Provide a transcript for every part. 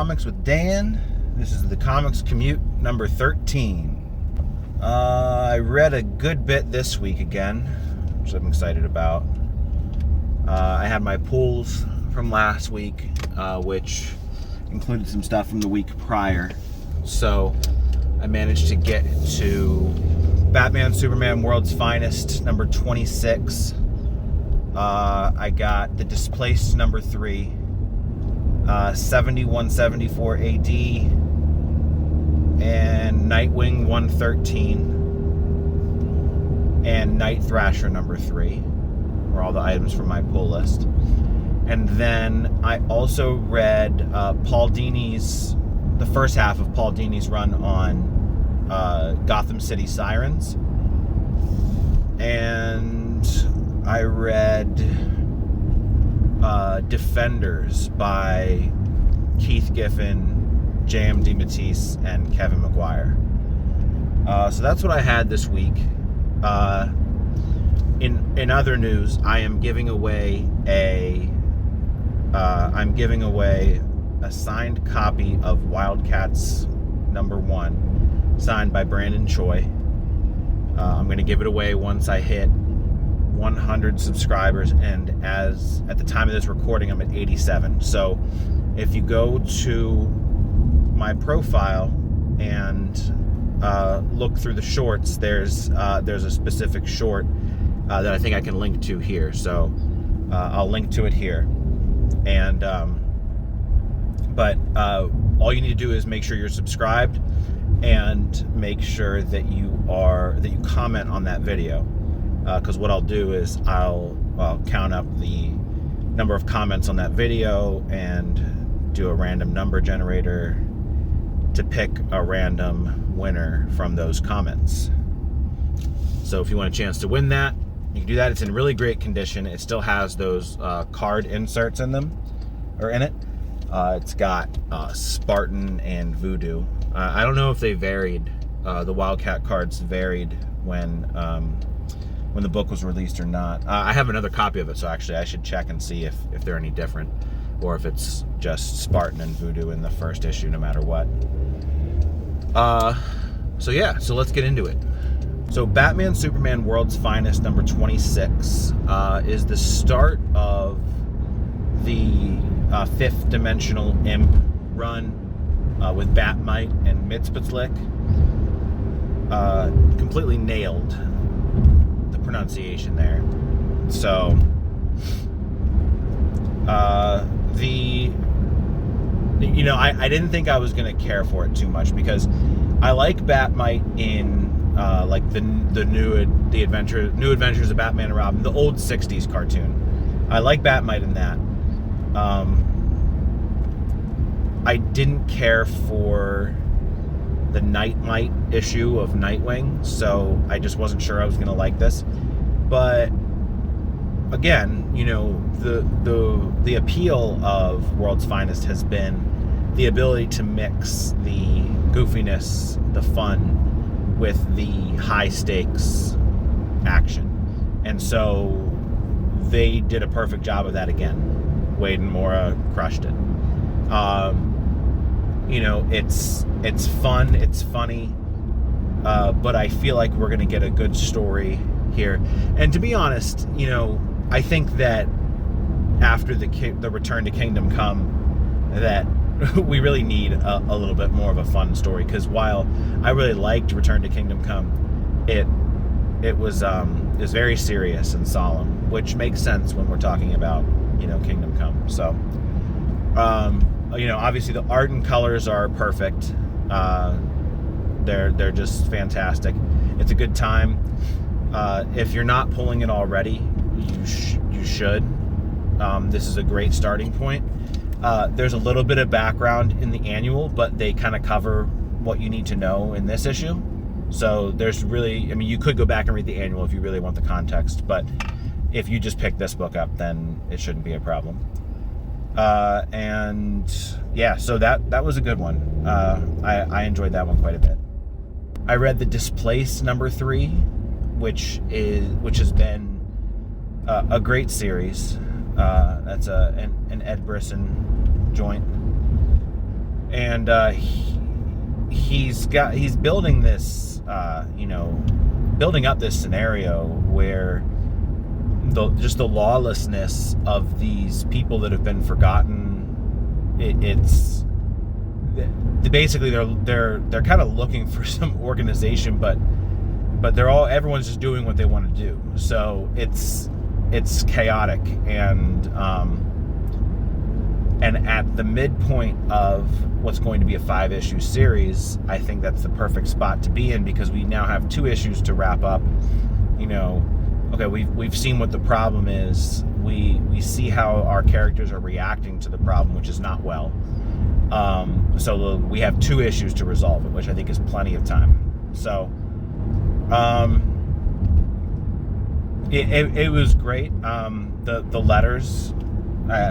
Comics with Dan. This is the Comics Commute number 13. I read a good bit this week again, which I'm excited about. I had my pulls from last week, which included some stuff from the week prior. So I managed to get to Batman Superman World's Finest number 26. I got The Displaced number 3, 7174 AD, and Nightwing 113, and Night Thrasher number 3 were all the items from my pull list. And then I also read Paul Dini's, the first half of Paul Dini's run on Gotham City Sirens. And I read Defenders by Keith Giffen, J.M. DeMatteis, and Kevin McGuire. So that's what I had this week. In other news, I am giving away a signed copy of Wildcats number 1, signed by Brandon Choi. I'm going to give it away once I hit 100 subscribers, and as at the time of this recording, I'm at 87. So if you go to my profile and look through the shorts, there's a specific short that I think I can link to here. So I'll link to it here. And but all you need to do is make sure you're subscribed and make sure that you comment on that video, because what I'll do is I'll count up the number of comments on that video and do a random number generator to pick a random winner from those comments. So if you want a chance to win that, you can do that. It's in really great condition. It still has those card inserts in them, or in it. It's got Spartan and Voodoo. I don't know if they varied. The Wildcat cards varied when the book was released or not. I have another copy of it, so actually I should check and see if they're any different, or if it's just Spartan and Voodoo in the first issue, no matter what. So let's get into it. So Batman Superman World's Finest number 26 is the start of the fifth dimensional imp run with Batmite and Mxyzptlk. Completely nailed the pronunciation there. So I didn't think I was gonna care for it too much, because I like Batmite in like the New Adventures of Batman and Robin, the old 60s cartoon. I like Batmite in that. I didn't care for the Nightmite issue of Nightwing, so I just wasn't sure I was going to like this. But again, the appeal of World's Finest has been the ability to mix the goofiness, the fun, with the high stakes action. And so they did a perfect job of that again. Wade and Mora crushed it. It's fun, it's funny, but I feel like we're gonna get a good story here. And to be honest, I think that after the Return to Kingdom Come, that we really need a little bit more of a fun story, because while I really liked Return to Kingdom Come, it was very serious and solemn, which makes sense when we're talking about Kingdom Come. So obviously the art and colors are perfect. They're just fantastic. It's a good time. If you're not pulling it already, you should. This is a great starting point. There's a little bit of background in the annual, but they kind of cover what you need to know in this issue. So there's really, you could go back and read the annual if you really want the context, but if you just pick this book up, then it shouldn't be a problem. So that was a good one. I enjoyed that one quite a bit. I read The Displaced number 3, which has been a great series. That's an Ed Brisson joint. And he's building this, building up this scenario where the lawlessness of these people that have been forgotten. It's basically they're kind of looking for some organization, but everyone's just doing what they want to do. So it's chaotic, and at the midpoint of what's going to be a 5-issue series, I think that's the perfect spot to be in, because we now have 2 issues to wrap up. Okay, we've seen what the problem is. We see how our characters are reacting to the problem, which is not well. So we have 2 issues to resolve it, which I think is plenty of time. So it was great. The letters,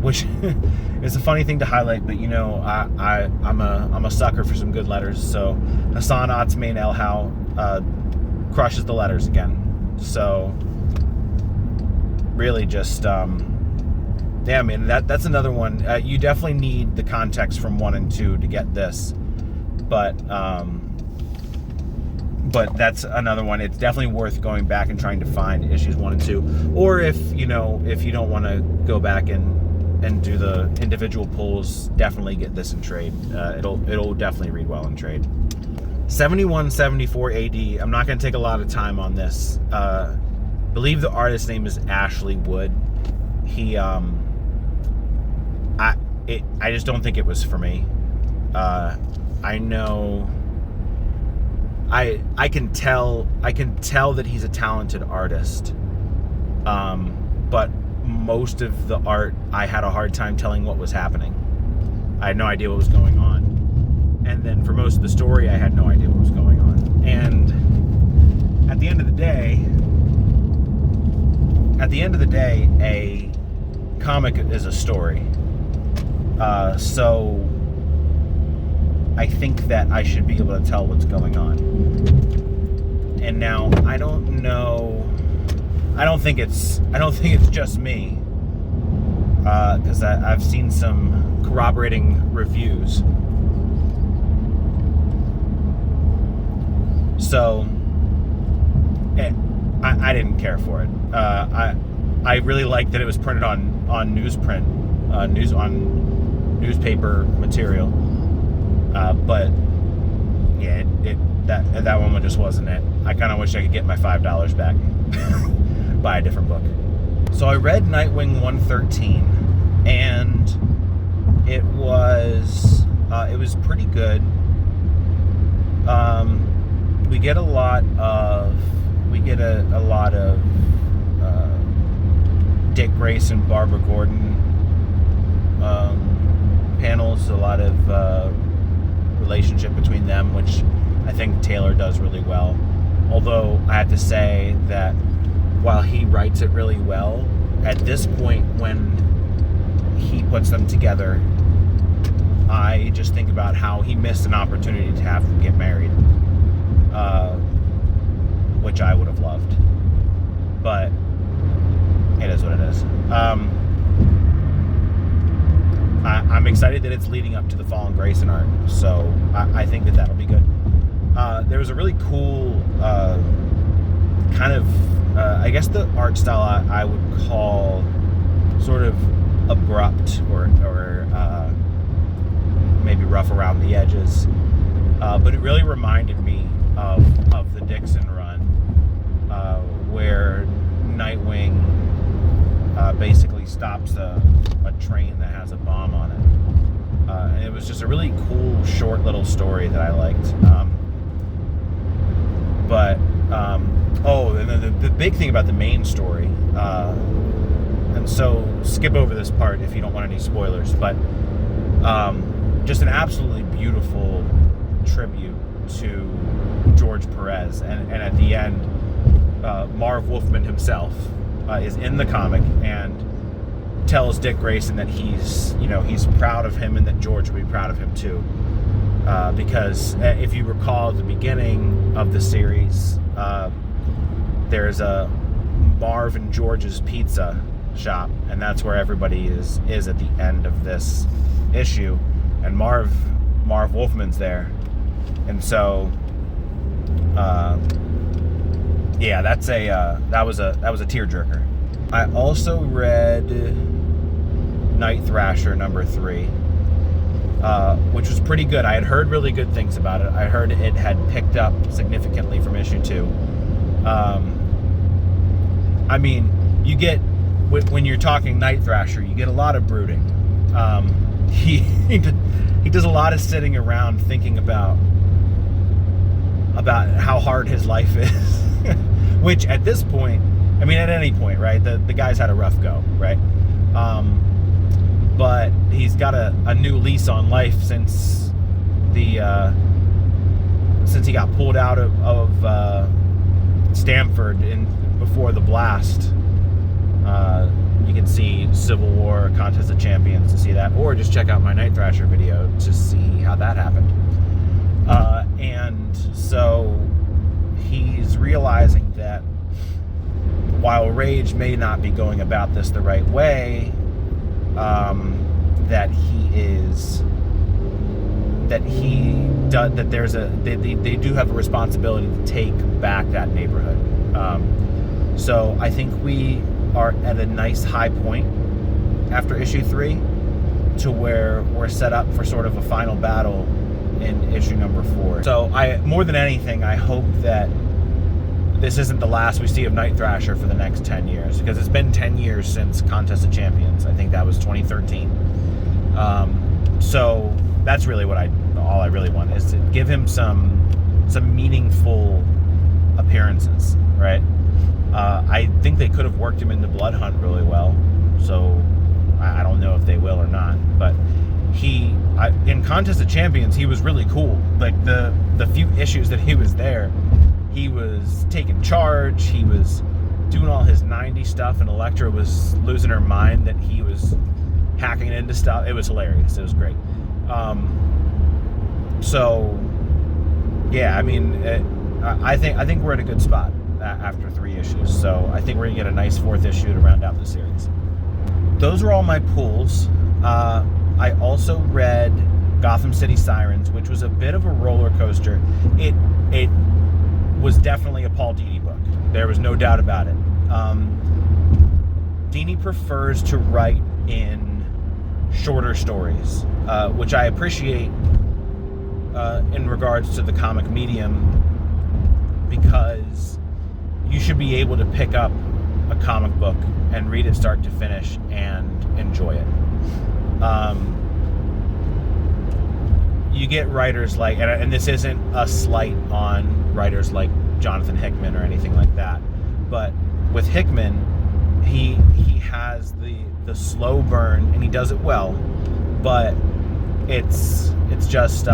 which is a funny thing to highlight, but I'm a sucker for some good letters. So Hassan Atsmain Elhau crushes the letters again. So really just yeah, man, that's another one. You definitely need the context from 1 and 2 to get this, but that's another one. It's definitely worth going back and trying to find issues 1 and 2. Or if you don't want to go back and do the individual pulls, definitely get this in trade. It'll definitely read well in trade. 7174 AD. I'm not going to take a lot of time on this. Believe the artist's name is Ashley Wood. He I just don't think it was for me. I know. I can tell that he's a talented artist, but most of the art, I had a hard time telling what was happening. I had no idea what was going on, and then for most of the story, I had no idea what was going on. And at the end of the day, a comic is a story. So I think that I should be able to tell what's going on. And now I don't know. I don't think it's just me, because I've seen some corroborating reviews. So I didn't care for it. I really liked that it was printed on newsprint, newspaper material. But yeah, that one just wasn't it. I kind of wish I could get my $5 back, buy a different book. So I read Nightwing 113, and it was pretty good. We get a lot of Dick Grayson, Barbara Gordon panels, a lot of relationship between them, which I think Taylor does really well. Although I have to say that while he writes it really well, at this point when he puts them together, I just think about how he missed an opportunity to have them get married, which I would have loved. But it is what it is. I'm excited that it's leading up to the Fallen Grayson arc, so I think that'll be good. There was a really cool kind of, I guess the art style I would call sort of abrupt or maybe rough around the edges, but it really reminded me of the Dixon run, where Nightwing basically stops a train that has a bomb on it. And it was just a really cool, short little story that I liked. And then the big thing about the main story, and so skip over this part if you don't want any spoilers, but just an absolutely beautiful tribute to George Perez. And at the end, Marv Wolfman himself is in the comic and tells Dick Grayson that he's proud of him and that George would be proud of him too. Because if you recall at the beginning of the series, there's a Marv and George's Pizza shop, and that's where everybody is at the end of this issue. And Marv Marv Wolfman's there, and so yeah, that was a tearjerker. I also read Night Thrasher #3, which was pretty good. I had heard really good things about it. I heard it had picked up significantly from issue 2. I mean, you get, when you're talking Night Thrasher, you get a lot of brooding. He does a lot of sitting around thinking about how hard his life is. Which at this point, I mean, at any point, right? The guy's had a rough go, right? But he's got a new lease on life since he got pulled out of Stamford before the blast. You can see Civil War, Contest of Champions to see that, or just check out my Night Thrasher video to see how that happened. And so he's realizing that while Rage may not be going about this the right way, that they do have a responsibility to take back that neighborhood. So I think we are at a nice high point after issue 3, to where we're set up for sort of a final battle in issue #4. So more than anything, I hope that this isn't the last we see of Night Thrasher for the next 10 years, because it's been 10 years since Contest of Champions. I think that was 2013. So that's really all I really want, is to give him some meaningful appearances, right? I think they could have worked him into Blood Hunt really well, so I don't know if they will or not, but in Contest of Champions, he was really cool. Like, the few issues that he was there, he was taking charge, he was doing all his 90s stuff, and Elektra was losing her mind that he was hacking into stuff. It was hilarious. It was great. So yeah, I mean, I think we're at a good spot after 3 issues. So I think we're gonna get a nice 4th issue to round out the series. Those are all my pulls. I also read Gotham City Sirens, which was a bit of a roller coaster. It was definitely a Paul Dini book. There was no doubt about it. Dini prefers to write in shorter stories, which I appreciate in regards to the comic medium, because you should be able to pick up a comic book and read it start to finish and enjoy it. You get writers like, and this isn't a slight on writers like Jonathan Hickman or anything like that, but with Hickman, he has the slow burn, and he does it well, but it's just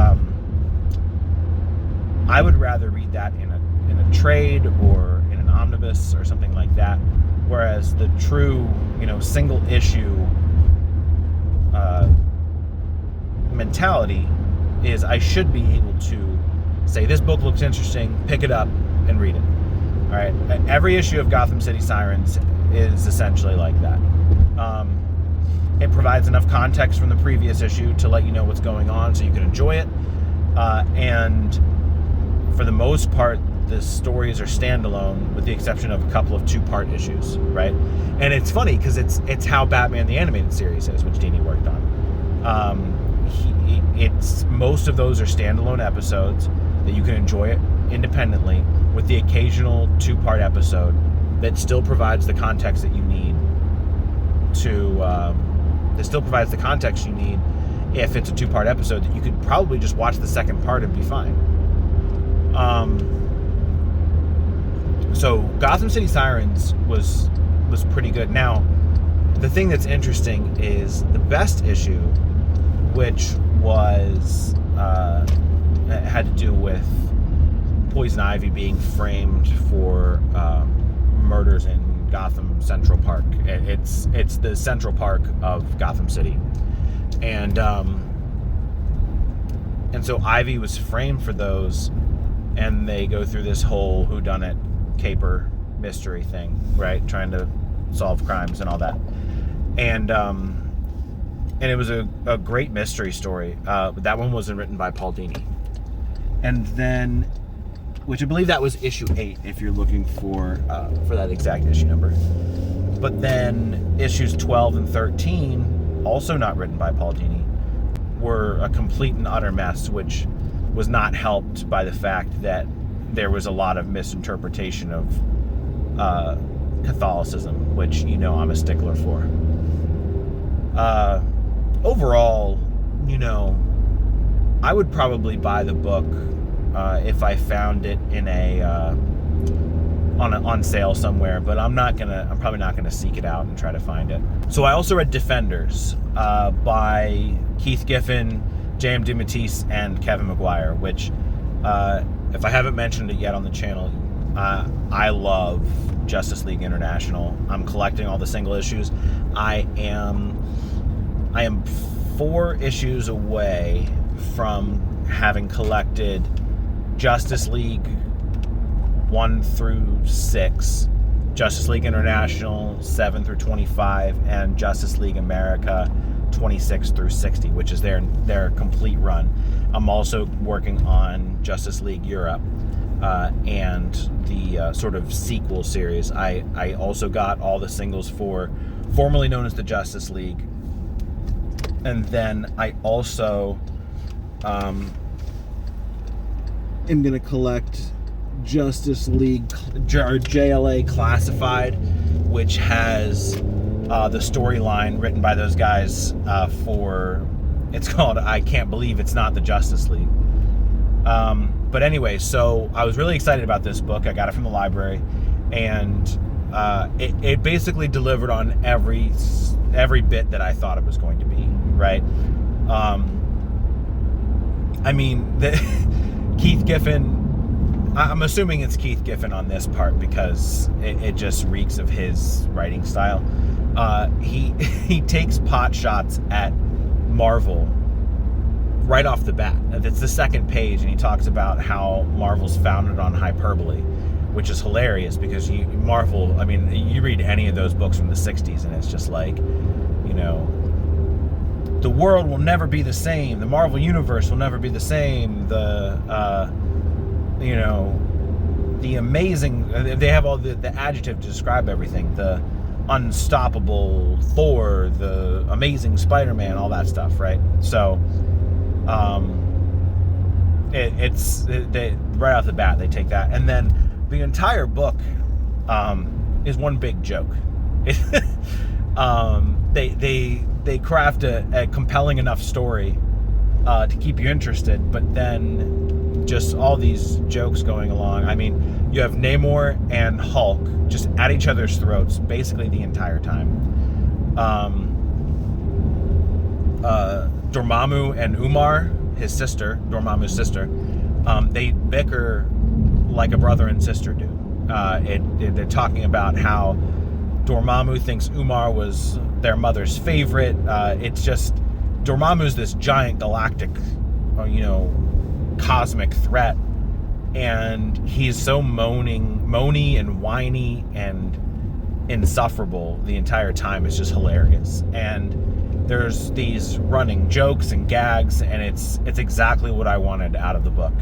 I would rather read that in a trade or in an omnibus or something like that, whereas the true, single issue mentality is I should be able to say, this book looks interesting, pick it up and read it. All right, every issue of Gotham City Sirens is essentially like that. It provides enough context from the previous issue to let you know what's going on so you can enjoy it, and for the most part, the stories are standalone, with the exception of a couple of 2-part issues, right? And it's funny because it's how Batman the Animated Series is, which Dini worked on. Most of those are standalone episodes that you can enjoy it independently, with the occasional 2-part episode that still provides the context that you need if it's a 2-part episode, that you could probably just watch the second part and be fine. So Gotham City Sirens was pretty good. Now, the thing that's interesting is the best issue, which was had to do with Poison Ivy being framed for murders in Gotham Central Park. It's the Central Park of Gotham City, and so Ivy was framed for those, and they go through this whole whodunit caper mystery thing, right? Trying to solve crimes and all that. And And it was a great mystery story. That one wasn't written by Paul Dini. And then, which I believe that was issue 8, if you're looking for that exact issue number. But then issues 12 and 13, also not written by Paul Dini, were a complete and utter mess, which was not helped by the fact that there was a lot of misinterpretation of Catholicism, which I'm a stickler for. Overall, I would probably buy the book if I found it in on sale somewhere, but I'm probably not gonna seek it out and try to find it. So I also read Defenders by Keith Giffen, J.M. DeMatteis, and Kevin McGuire, which if I haven't mentioned it yet on the channel, I love Justice League International. I'm collecting all the single issues. I am 4 issues away from having collected Justice League 1 through 6, Justice League International 7 through 25, and Justice League America 26 through 60, which is their complete run. I'm also working on Justice League Europe and the sort of sequel series. I also got all the singles for formerly known as the Justice League. And then I also am going to collect Justice League or JLA Classified, which has the storyline written by those guys it's called I Can't Believe It's Not the Justice League. But anyway, so I was really excited about this book. I got it from the library, and it basically delivered on every bit that I thought it was going to be, right? Keith Giffen, I'm assuming it's Keith Giffen on this part because it just reeks of his writing style. He takes pot shots at Marvel right off the bat. It's the second page, and he talks about how Marvel's founded on hyperbole, which is hilarious because you read any of those books from the 60s, and it's just like, the world will never be the same. The Marvel Universe will never be the same. The amazing, they have all the adjective to describe everything. The unstoppable Thor, the amazing Spider-Man, all that stuff, right? So, they right off the bat, they take that. And then the entire book is one big joke. They craft a compelling enough story to keep you interested, but then just all these jokes going along. You have Namor and Hulk just at each other's throats basically the entire time. Dormammu and Umar, his sister, Dormammu's sister, they bicker like a brother and sister do. They're talking about how Dormammu thinks Umar was their mother's favorite. It's just, Dormammu's this giant galactic, cosmic threat, and he's so moany and whiny and insufferable the entire time. It's just hilarious. And there's these running jokes and gags, and it's exactly what I wanted out of the book.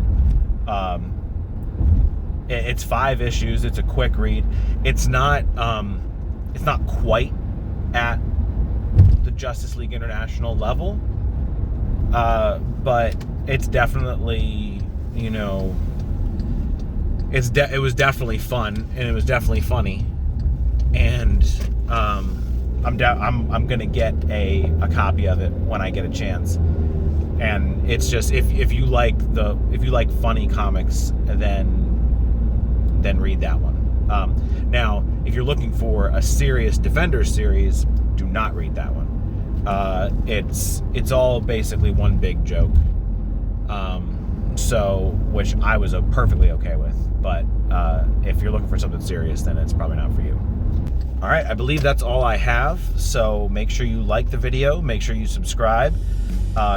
It's 5 issues. It's a quick read. It's not quite at the Justice League International level, but it's definitely, it was definitely fun, and it was definitely funny, and I'm gonna get a copy of it when I get a chance. And it's just, if you like funny comics, then read that one. Now, if you're looking for a serious Defenders series, do not read that one. It's all basically one big joke. Which I was perfectly okay with. But if you're looking for something serious, then it's probably not for you. All right, I believe that's all I have. So make sure you like the video. Make sure you subscribe.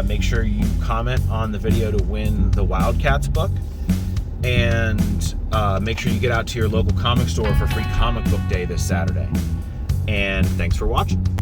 Make sure you comment on the video to win the Wildcats book. And make sure you get out to your local comic store for free comic book day this Saturday. And thanks for watching.